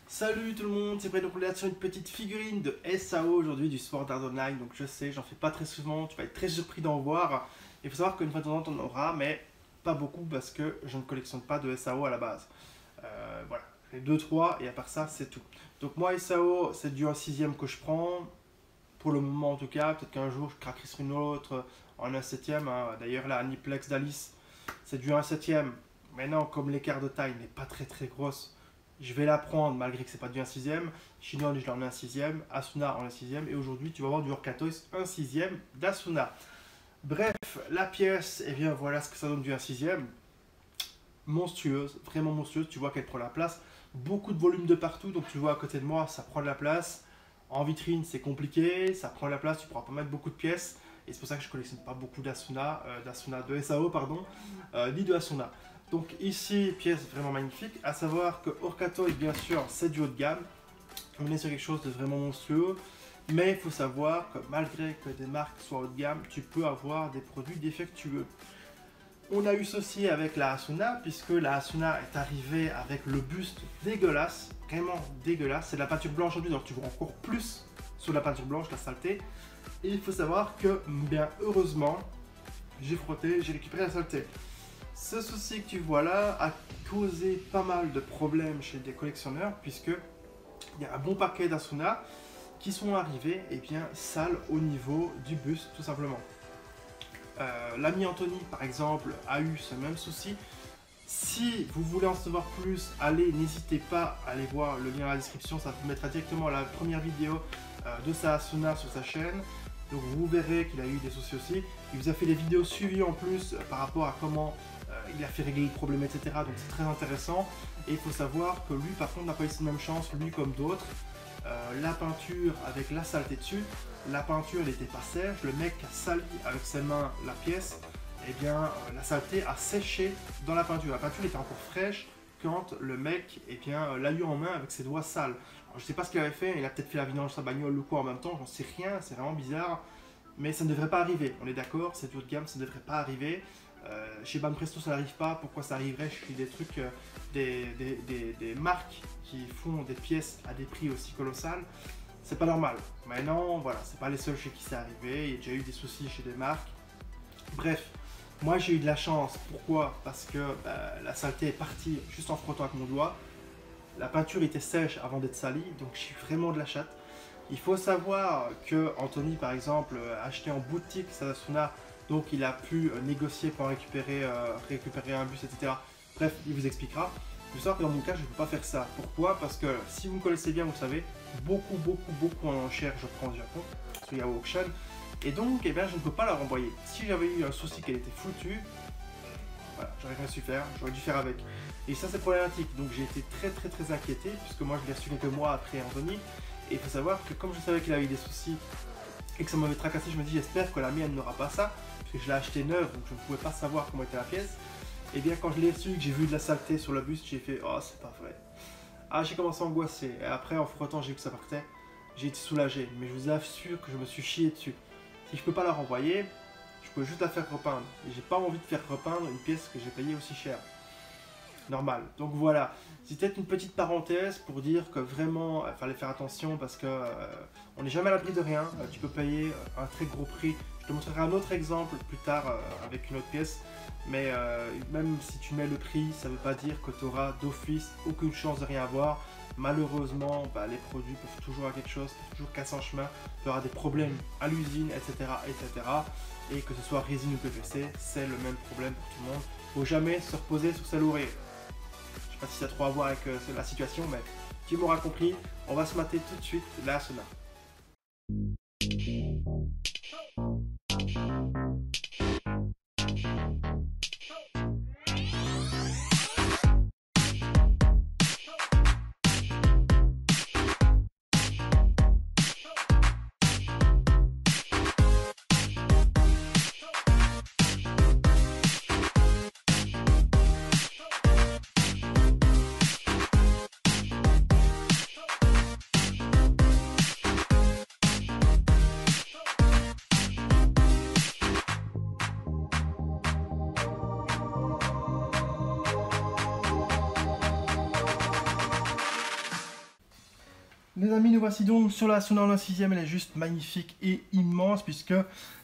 Salut tout le monde, c'est Prénom Coulade sur une petite figurine de SAO aujourd'hui du Sword Art Online. Donc je sais, j'en fais pas très souvent, tu vas être très surpris d'en voir. Il faut savoir qu'une fois de temps en temps on en aura, mais pas beaucoup parce que je ne collectionne pas de SAO à la base. Voilà, j'ai 2-3 et à part ça c'est tout. Donc moi SAO c'est du 1/6 que je prends, pour le moment en tout cas. Peut-être qu'un jour je craquerai sur une autre en 1/7. D'ailleurs la Aniplex d'Alice c'est du 1/7. Maintenant comme l'écart de taille n'est pas très grosse, je vais la prendre malgré que c'est pas du 1/6. Shinon, je l'en ai 1/6. Asuna en 1/6. Et aujourd'hui, tu vas voir du Orcatoys 1/6 d'Asuna. Bref, la pièce, et bien voilà ce que ça donne du 1/6. Monstrueuse, vraiment monstrueuse. Tu vois qu'elle prend la place. Beaucoup de volume de partout. Donc tu vois à côté de moi, ça prend de la place. En vitrine, c'est compliqué. Ça prend de la place. Tu pourras pas mettre beaucoup de pièces. Et c'est pour ça que je collectionne pas beaucoup d'Asuna, de SAO, pardon, ni de Asuna. Donc ici, pièce vraiment magnifique, à savoir que Orcatoys, bien sûr, c'est du haut de gamme. On est sur quelque chose de vraiment monstrueux, mais il faut savoir que malgré que des marques soient haut de gamme, tu peux avoir des produits défectueux. On a eu ceci avec la Asuna, puisque la Asuna est arrivée avec le buste dégueulasse, vraiment dégueulasse. C'est de la peinture blanche aujourd'hui, donc tu vois encore plus sur la peinture blanche, la saleté. Et il faut savoir que, bien heureusement, j'ai frotté, j'ai récupéré la saleté. Ce souci que tu vois là a causé pas mal de problèmes chez des collectionneurs, puisque il y a un bon paquet d'Asuna qui sont arrivés et bien sales au niveau du buste tout simplement. L'ami Anthony par exemple a eu ce même souci. Si vous voulez en savoir plus, allez, n'hésitez pas à aller voir le lien dans la description, ça vous mettra directement à la première vidéo de sa Asuna sur sa chaîne. Donc vous verrez qu'il a eu des soucis aussi. Il vous a fait des vidéos suivies en plus par rapport à comment il a fait régler le problème, etc. Donc c'est très intéressant. Et il faut savoir que lui, par contre, n'a pas eu cette même chance, lui comme d'autres. La peinture avec la saleté dessus, la peinture n'était pas sèche. Le mec a sali avec ses mains la pièce. Et bien, la saleté a séché dans la peinture. La peinture était encore fraîche quand le mec l'a eu en main avec ses doigts sales. Alors, je ne sais pas ce qu'il avait fait. Il a peut-être fait la vidange de sa bagnole ou quoi en même temps. J'en sais rien. C'est vraiment bizarre. Mais ça ne devrait pas arriver. On est d'accord, c'est du haut de gamme, ça ne devrait pas arriver. Chez Banpresto ça n'arrive pas, pourquoi ça arriverait chez des trucs, des marques qui font des pièces à des prix aussi colossales? C'est pas normal. Maintenant, voilà, c'est pas les seuls chez qui c'est arrivé, il y a déjà eu des soucis chez des marques. Bref, moi j'ai eu de la chance, pourquoi? Parce que la saleté est partie juste en frottant avec mon doigt. La peinture était sèche avant d'être salie, donc j'ai eu vraiment de la chatte. Il faut savoir que Anthony par exemple a acheté en boutique sa Asuna. Donc il a pu négocier pour récupérer un bus, etc. Bref, il vous expliquera. Il faut savoir que dans mon cas, je ne peux pas faire ça. Pourquoi? Parce que si vous me connaissez bien, vous savez, beaucoup en enchère, je prends du Japon, sur Yahoo Auction. Et donc, je ne peux pas la renvoyer. Si j'avais eu un souci qu'elle était foutue, voilà, j'aurais rien su faire, j'aurais dû faire avec. Et ça, c'est problématique. Donc j'ai été très inquiété, puisque moi, je l'ai reçu quelques mois après Anthony. Et il faut savoir que comme je savais qu'il avait eu des soucis et que ça m'avait tracassé, je me dis j'espère que la mienne n'aura pas ça, parce que je l'ai acheté neuve, donc je ne pouvais pas savoir comment était la pièce. Et bien quand je l'ai reçu, que j'ai vu de la saleté sur le buste, j'ai fait oh c'est pas vrai. Ah, j'ai commencé à angoisser, et après en frottant j'ai vu que ça partait, j'ai été soulagé, mais je vous assure que je me suis chié dessus. Si je peux pas la renvoyer, je peux juste la faire repeindre, et j'ai pas envie de faire repeindre une pièce que j'ai payée aussi cher. Normal. Donc voilà, c'était une petite parenthèse pour dire que vraiment il fallait faire attention parce que on n'est jamais à l'abri de rien. Tu peux payer un très gros prix. Je te montrerai un autre exemple plus tard avec une autre pièce. Mais même si tu mets le prix, ça ne veut pas dire que tu auras d'office aucune chance de rien avoir. Malheureusement, les produits peuvent toujours avoir quelque chose, peuvent toujours casser en chemin. Tu auras des problèmes à l'usine, etc., etc. Et que ce soit résine ou PVC, c'est le même problème pour tout le monde. Il ne faut jamais se reposer sur sa lauriers. Je sais pas si ça a trop à voir avec la situation, mais tu m'auras compris. On va se mater tout de suite la Asuna. Les amis, nous voici donc sur la Asuna en 1/6. Elle est juste magnifique et immense puisque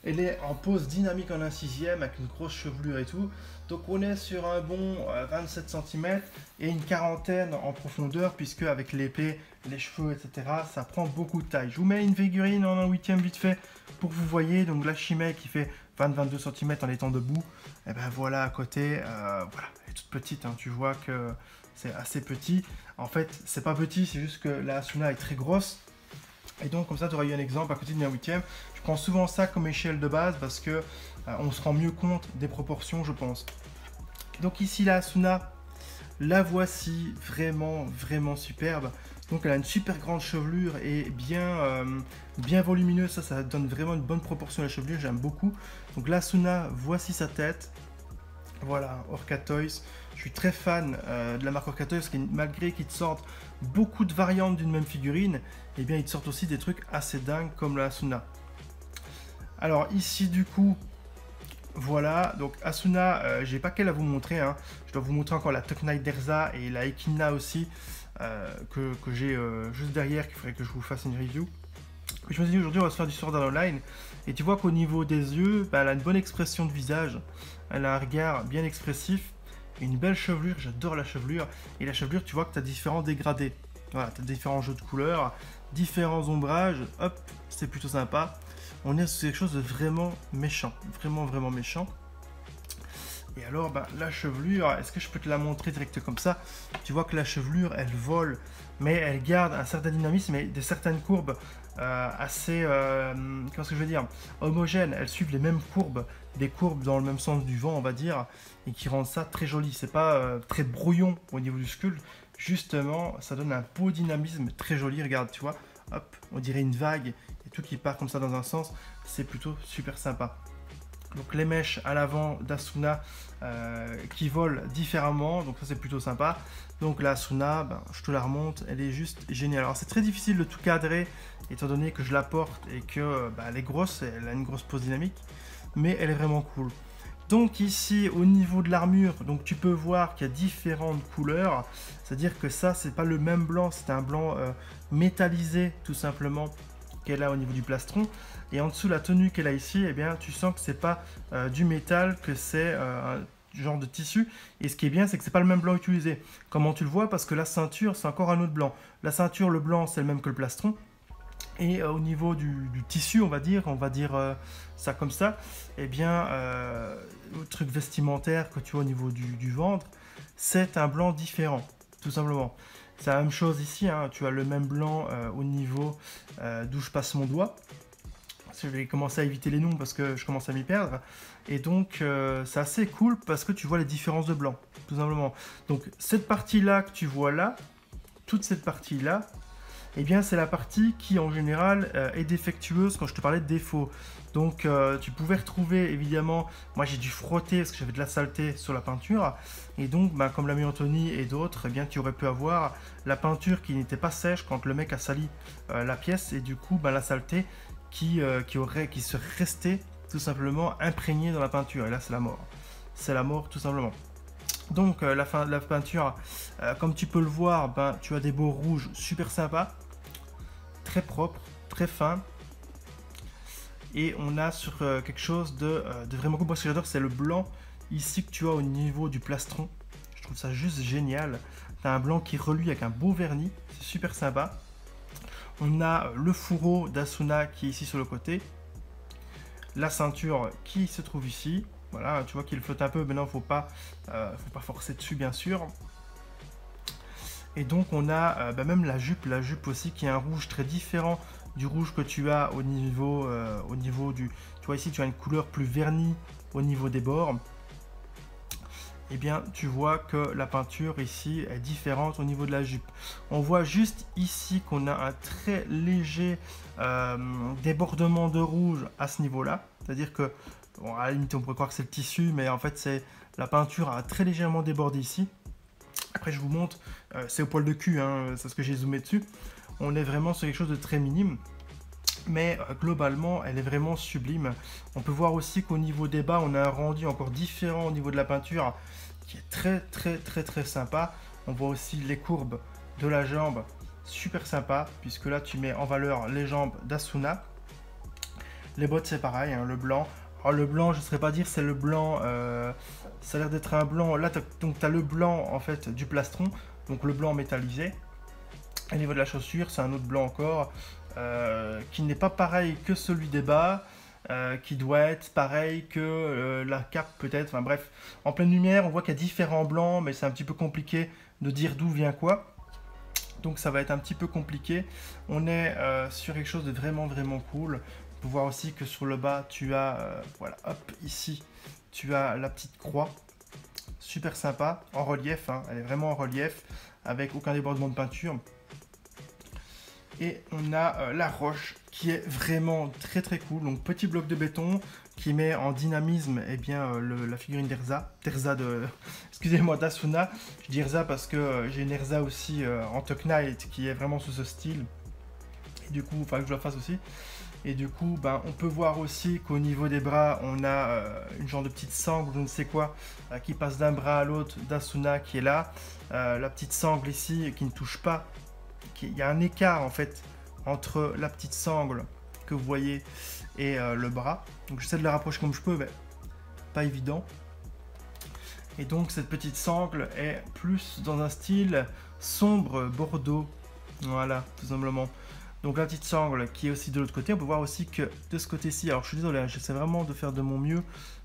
elle est en pose dynamique en 1/6 avec une grosse chevelure et tout. Donc on est sur un bon 27 cm et une quarantaine en profondeur puisque avec l'épée, les cheveux, etc. ça prend beaucoup de taille. Je vous mets une figurine en 1/8 vite fait pour que vous voyez. Donc la Chimay qui fait 20-22 cm en étant debout. Et ben voilà à côté, voilà, elle est toute petite, hein, tu vois que c'est assez petit. En fait, c'est pas petit, c'est juste que la Asuna est très grosse. Et donc, comme ça, tu auras eu un exemple à côté de 1/8. Je prends souvent ça comme échelle de base parce que on se rend mieux compte des proportions, je pense. Donc ici, la Asuna, la voici vraiment, vraiment superbe. Donc, elle a une super grande chevelure et bien volumineuse. Ça donne vraiment une bonne proportion à la chevelure. J'aime beaucoup. Donc, la Asuna, voici sa tête. Voilà, Orca Toys. Je suis très fan de la marque Orca Toys parce que malgré qu'ils te sortent beaucoup de variantes d'une même figurine, eh bien ils te sortent aussi des trucs assez dingues comme la Asuna. Alors ici du coup, voilà, donc Asuna, j'ai pas qu'elle à vous montrer, hein. Je dois vous montrer encore la Tuk Knight d'Erza et la Echidna aussi, que j'ai juste derrière, qu'il faudrait que je vous fasse une review. Je me suis dit aujourd'hui on va se faire du Sword Art Online et tu vois qu'au niveau des yeux, bah, elle a une bonne expression de visage, elle a un regard bien expressif, une belle chevelure, j'adore la chevelure, et la chevelure tu vois que tu as différents dégradés, voilà, tu as différents jeux de couleurs, différents ombrages, hop, c'est plutôt sympa, on est sur quelque chose de vraiment méchant, vraiment méchant. Et alors, bah, la chevelure, est-ce que je peux te la montrer direct comme ça? Tu vois que la chevelure, elle vole, mais elle garde un certain dynamisme et des certaines courbes assez, comment est-ce que je veux dire, homogènes. Elles suivent les mêmes courbes, des courbes dans le même sens du vent, on va dire, et qui rendent ça très joli. C'est pas très brouillon au niveau du sculpte, justement, ça donne un beau dynamisme très joli. Regarde, tu vois, hop, on dirait une vague, et tout qui part comme ça dans un sens, c'est plutôt super sympa. Donc les mèches à l'avant d'Asuna qui volent différemment, donc ça c'est plutôt sympa. Donc la Asuna, ben, je te la remonte, elle est juste géniale. Alors c'est très difficile de tout cadrer étant donné que je la porte et que ben, elle est grosse, elle a une grosse pose dynamique, mais elle est vraiment cool. Donc ici au niveau de l'armure, donc tu peux voir qu'il y a différentes couleurs, c'est-à-dire que ça c'est pas le même blanc, c'est un blanc métallisé tout simplement qu'elle a au niveau du plastron. Et en dessous la tenue qu'elle a ici, eh bien tu sens que c'est pas du métal, que c'est un genre de tissu. Et ce qui est bien, c'est que c'est pas le même blanc utilisé. Comment tu le vois? Parce que la ceinture c'est encore un autre blanc. La ceinture, le blanc c'est le même que le plastron. Et au niveau du tissu, on va dire ça comme ça, eh bien le truc vestimentaire que tu vois au niveau du ventre, c'est un blanc différent, tout simplement. C'est la même chose ici, hein, tu as le même blanc au niveau d'où je passe mon doigt. Je vais commencer à éviter les noms parce que je commence à m'y perdre. Et donc c'est assez cool parce que tu vois les différences de blanc, tout simplement. Donc cette partie-là que tu vois là, toute cette partie-là, eh bien c'est la partie qui en général est défectueuse quand je te parlais de défaut. Donc tu pouvais retrouver évidemment, moi j'ai dû frotter parce que j'avais de la saleté sur la peinture. Et donc bah, comme l'a mis Anthony et d'autres, eh bien tu aurais pu avoir la peinture qui n'était pas sèche quand le mec a sali la pièce. Et du coup bah, la saleté qui serait restée tout simplement imprégnée dans la peinture. Et là c'est la mort. C'est la mort tout simplement. Donc la peinture, comme tu peux le voir, ben, tu as des bords rouges super sympas, très propres, très fins. Et on a sur quelque chose de vraiment cool. Moi ce que j'adore c'est le blanc ici que tu as au niveau du plastron. Je trouve ça juste génial. Tu as un blanc qui reluit avec un beau vernis, c'est super sympa. On a le fourreau d'Asuna qui est ici sur le côté. La ceinture qui se trouve ici. Voilà, tu vois qu'il flotte un peu, mais non, faut pas forcer dessus, bien sûr. Et donc, on a même la jupe aussi, qui est un rouge très différent du rouge que tu as au niveau du... Tu vois, ici, tu as une couleur plus vernie au niveau des bords. Eh bien, tu vois que la peinture ici est différente au niveau de la jupe. On voit juste ici qu'on a un très léger débordement de rouge à ce niveau-là. C'est-à-dire que bon, à la limite, on pourrait croire que c'est le tissu, mais en fait, c'est la peinture a très légèrement débordé ici. Après, je vous montre, c'est au poil de cul, hein, c'est ce que j'ai zoomé dessus. On est vraiment sur quelque chose de très minime, mais globalement, elle est vraiment sublime. On peut voir aussi qu'au niveau des bas, on a un rendu encore différent au niveau de la peinture, qui est très sympa. On voit aussi les courbes de la jambe super sympa, puisque là tu mets en valeur les jambes d'Asuna. Les bottes c'est pareil, hein, le blanc. Alors le blanc, je ne saurais pas dire c'est le blanc, ça a l'air d'être un blanc. Là donc tu as le blanc en fait du plastron, donc le blanc métallisé. Au niveau de la chaussure, c'est un autre blanc encore, qui n'est pas pareil que celui des bas, qui doit être pareil que la cape peut-être. Enfin bref, en pleine lumière, on voit qu'il y a différents blancs, mais c'est un petit peu compliqué de dire d'où vient quoi. Donc ça va être un petit peu compliqué. On est sur quelque chose de vraiment cool. On peut voir aussi que sur le bas, tu as, voilà, hop, ici, tu as la petite croix. Super sympa, en relief, hein, elle est vraiment en relief, avec aucun débordement de peinture. Et on a la roche qui est vraiment très cool. Donc petit bloc de béton qui met en dynamisme la figurine d'Erza. Excusez-moi, d'Asuna. Je dis Erza parce que j'ai une Erza aussi en Tuck Knight qui est vraiment sous ce style. Et du coup, il faudra que je la fasse aussi. Et du coup, on peut voir aussi qu'au niveau des bras, on a une genre de petite sangle, je ne sais quoi, qui passe d'un bras à l'autre d'Asuna qui est là. La petite sangle ici qui ne touche pas. Il y a un écart en fait entre la petite sangle que vous voyez et le bras. Donc j'essaie de la rapprocher comme je peux, mais pas évident. Et donc cette petite sangle est plus dans un style sombre bordeaux. Voilà, tout simplement. Donc la petite sangle qui est aussi de l'autre côté. On peut voir aussi que de ce côté-ci, alors je suis désolé, hein, j'essaie vraiment de faire de mon mieux,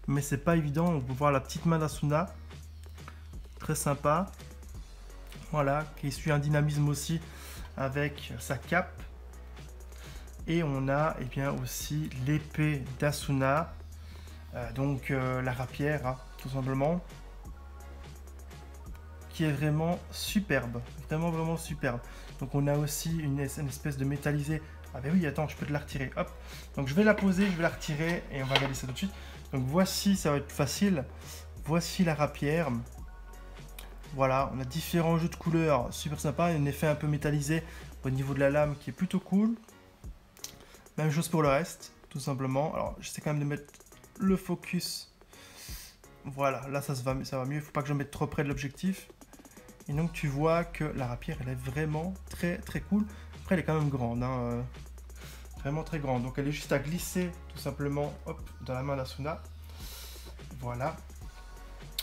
mais c'est pas évident. On peut voir la petite main d'Asuna, très sympa. Voilà, qui suit un dynamisme aussi avec sa cape. Et on a aussi l'épée d'Asuna, donc la rapière, hein, tout simplement, qui est vraiment superbe, vraiment superbe. Donc on a aussi une espèce de métallisé. Ah ben oui, attends, je peux te la retirer, hop. Donc je vais la poser, je vais la retirer et on va regarder ça tout de suite. Donc voici, ça va être facile, voici la rapière. Voilà, on a différents jeux de couleurs, super sympa, un effet un peu métallisé au niveau de la lame qui est plutôt cool. Même chose pour le reste, tout simplement. Alors, j'essaie quand même de mettre le focus. Voilà, là ça va mieux, il ne faut pas que je me mette trop près de l'objectif. Et donc tu vois que la rapière, elle est vraiment très cool. Après, elle est quand même grande, hein, vraiment très grande. Donc elle est juste à glisser, tout simplement, hop, dans la main d'Asuna. Voilà.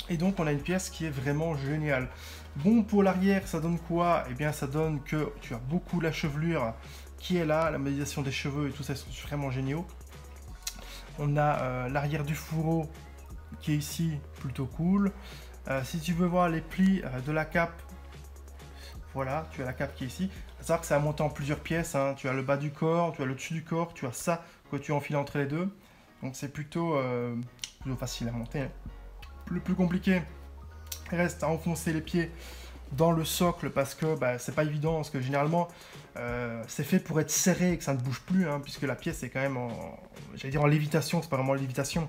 Et donc on a une pièce qui est vraiment géniale. Bon, pour l'arrière, ça donne quoi? Eh bien, ça donne que tu as beaucoup la chevelure qui est là, la modélisation des cheveux et tout ça, sont vraiment géniaux. On a l'arrière du fourreau qui est ici, plutôt cool. Si tu veux voir les plis de la cape, voilà, tu as la cape qui est ici. Il faut savoir que ça a monté en plusieurs pièces, hein. Tu as le bas du corps, tu as le dessus du corps, tu as ça que tu enfiles entre les deux. Donc c'est plutôt facile à monter, hein. Le plus compliqué reste à enfoncer les pieds dans le socle parce que c'est pas évident, parce que généralement c'est fait pour être serré et que ça ne bouge plus, hein, puisque la pièce est quand même en lévitation, c'est pas vraiment lévitation,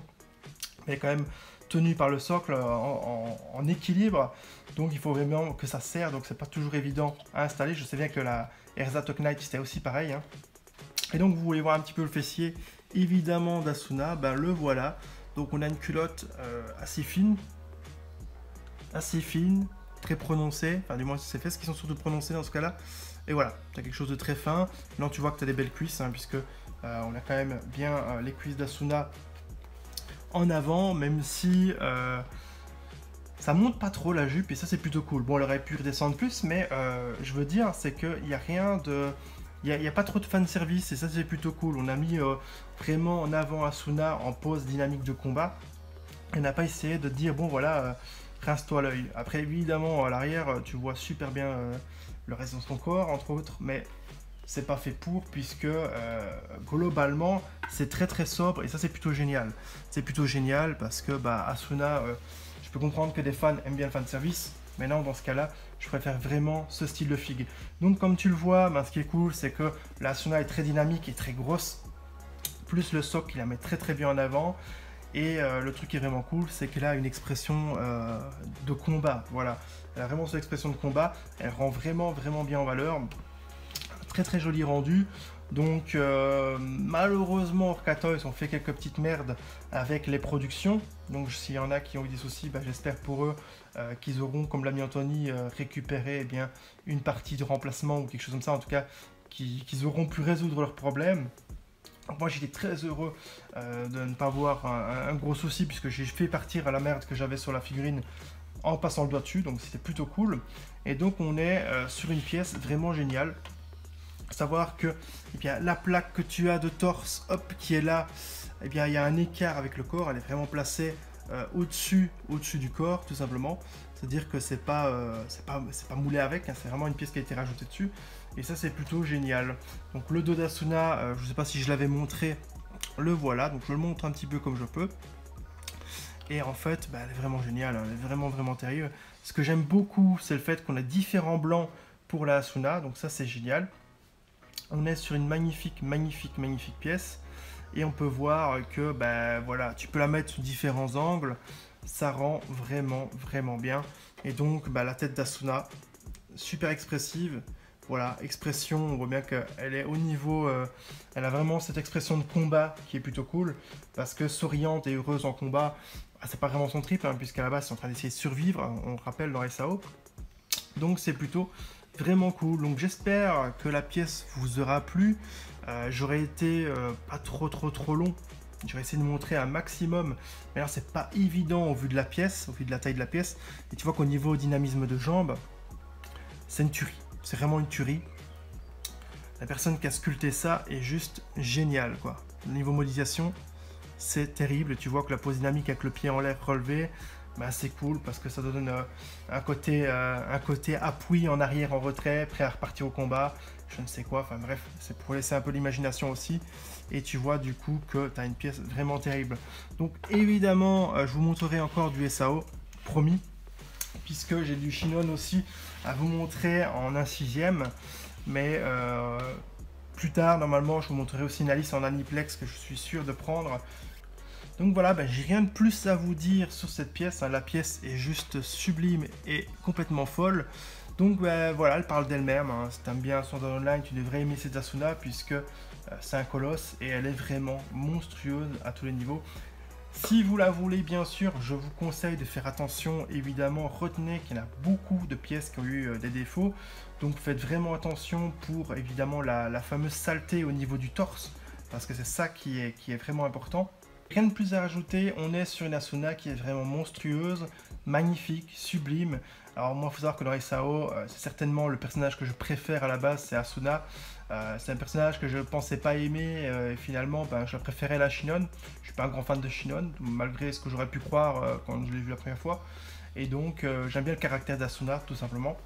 mais quand même tenue par le socle en équilibre, donc il faut vraiment que ça serre, donc c'est pas toujours évident à installer. Je sais bien que la Erza Tuck Knight c'était aussi pareil, hein. Et donc vous voulez voir un petit peu le fessier évidemment d'Asuna, le voilà. Donc on a une culotte assez fine, très prononcée, enfin du moins c'est ses fesses qui sont surtout prononcées dans ce cas-là. Et voilà, tu as quelque chose de très fin. Là tu vois que tu as des belles cuisses, hein, puisque on a quand même bien les cuisses d'Asuna en avant, même si ça monte pas trop la jupe, et ça c'est plutôt cool. Bon, elle aurait pu redescendre plus, mais je veux dire, c'est qu'il n'y a rien de... Il n'y a pas trop de fan service, et ça c'est plutôt cool. On a mis vraiment en avant Asuna en pose dynamique de combat. Et on n'a pas essayé de dire, bon voilà, rince-toi l'œil. Après évidemment à l'arrière, tu vois super bien le reste de son corps, entre autres, mais c'est pas fait pour, puisque globalement c'est très sobre, et ça c'est plutôt génial. C'est plutôt génial parce que Asuna, je peux comprendre que des fans aiment bien le fan service. Maintenant, dans ce cas-là, je préfère vraiment ce style de figue. Donc, comme tu le vois, ce qui est cool, c'est que la Asuna est très dynamique et très grosse. Plus le socle, il la met très bien en avant. Et le truc qui est vraiment cool, c'est qu'elle a une expression de combat. Voilà, elle a vraiment cette expression de combat. Elle rend vraiment bien en valeur. Très joli rendu. Donc malheureusement Orcata ils ont fait quelques petites merdes avec les productions. Donc s'il y en a qui ont eu des soucis, bah, j'espère pour eux qu'ils auront, comme l'ami Anthony, récupéré eh bien, une partie de remplacement ou quelque chose comme ça, en tout cas qu'ils auront pu résoudre leurs problèmes. Donc, moi j'étais très heureux de ne pas avoir un gros souci puisque j'ai fait partir à la merde que j'avais sur la figurine en passant le doigt dessus, donc c'était plutôt cool. Et donc on est sur une pièce vraiment géniale. Savoir que eh bien, la plaque que tu as de torse, hop, qui est là, eh bien, il y a un écart avec le corps, elle est vraiment placée au-dessus du corps, tout simplement. C'est-à-dire que c'est pas moulé avec, hein, c'est vraiment une pièce qui a été rajoutée dessus. Et ça, c'est plutôt génial. Donc le dos d'Asuna, je ne sais pas si je l'avais montré, le voilà. Donc je le montre un petit peu comme je peux. Et en fait, bah, elle est vraiment géniale, hein, elle est vraiment sérieuse. Ce que j'aime beaucoup, c'est le fait qu'on a différents blancs pour la Asuna, donc ça c'est génial. On est sur une magnifique pièce et on peut voir que ben voilà, tu peux la mettre sous différents angles, ça rend vraiment bien. Et donc bah, la tête d'Asuna, super expressive, voilà, expression, on voit bien qu'elle est au niveau, elle a vraiment cette expression de combat qui est plutôt cool, parce que souriante et heureuse en combat, c'est pas vraiment son trip, hein, puisqu'à la base c'est en train d'essayer de survivre, on rappelle dans SAO. Donc c'est plutôt vraiment cool. Donc j'espère que la pièce vous aura plu. J'aurais été pas trop long. J'aurais essayé de montrer un maximum. Mais alors c'est pas évident au vu de la pièce, au vu de la taille de la pièce. Et tu vois qu'au niveau dynamisme de jambes, c'est une tuerie. C'est vraiment une tuerie. La personne qui a sculpté ça est juste géniale, quoi. Au niveau modélisation, c'est terrible. Tu vois que la pose dynamique avec le pied en l'air relevé, bah, c'est cool parce que ça donne un côté appui en arrière, en retrait, prêt à repartir au combat, je ne sais quoi, enfin bref, c'est pour laisser un peu l'imagination aussi. Et tu vois du coup que tu as une pièce vraiment terrible. Donc évidemment, je vous montrerai encore du SAO, promis, puisque j'ai du Shinon aussi à vous montrer en 1/6, mais plus tard, normalement, je vous montrerai aussi une Alice en Aniplex que je suis sûr de prendre. Donc voilà, j'ai rien de plus à vous dire sur cette pièce, hein. La pièce est juste sublime et complètement folle. Donc voilà, elle parle d'elle-même, hein. Si tu aimes bien Sword Art Online, tu devrais aimer cette Asuna puisque c'est un colosse et elle est vraiment monstrueuse à tous les niveaux. Si vous la voulez, bien sûr, je vous conseille de faire attention. Évidemment, retenez qu'il y en a beaucoup de pièces qui ont eu des défauts. Donc faites vraiment attention pour évidemment la fameuse saleté au niveau du torse, parce que c'est ça qui est vraiment important. Rien de plus à rajouter, on est sur une Asuna qui est vraiment monstrueuse, magnifique, sublime. Alors moi, il faut savoir que dans SAO, c'est certainement le personnage que je préfère à la base, c'est Asuna. C'est un personnage que je ne pensais pas aimer, et finalement, je préférais la Shinon. Je ne suis pas un grand fan de Shinon, malgré ce que j'aurais pu croire quand je l'ai vu la première fois. Et donc, j'aime bien le caractère d'Asuna, tout simplement.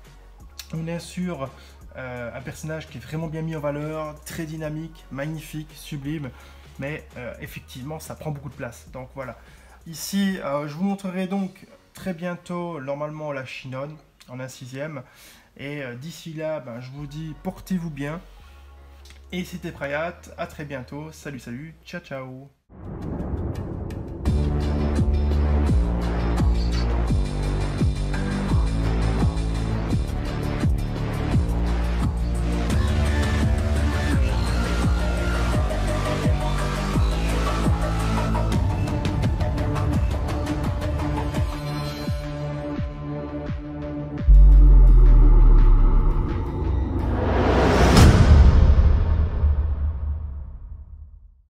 On est sur un personnage qui est vraiment bien mis en valeur, très dynamique, magnifique, sublime. Mais effectivement, ça prend beaucoup de place. Donc voilà. Ici, je vous montrerai donc très bientôt, normalement, la Shinon en 1/6. Et d'ici là, je vous dis, portez-vous bien. Et c'était Prayat, à très bientôt. Salut, ciao, ciao.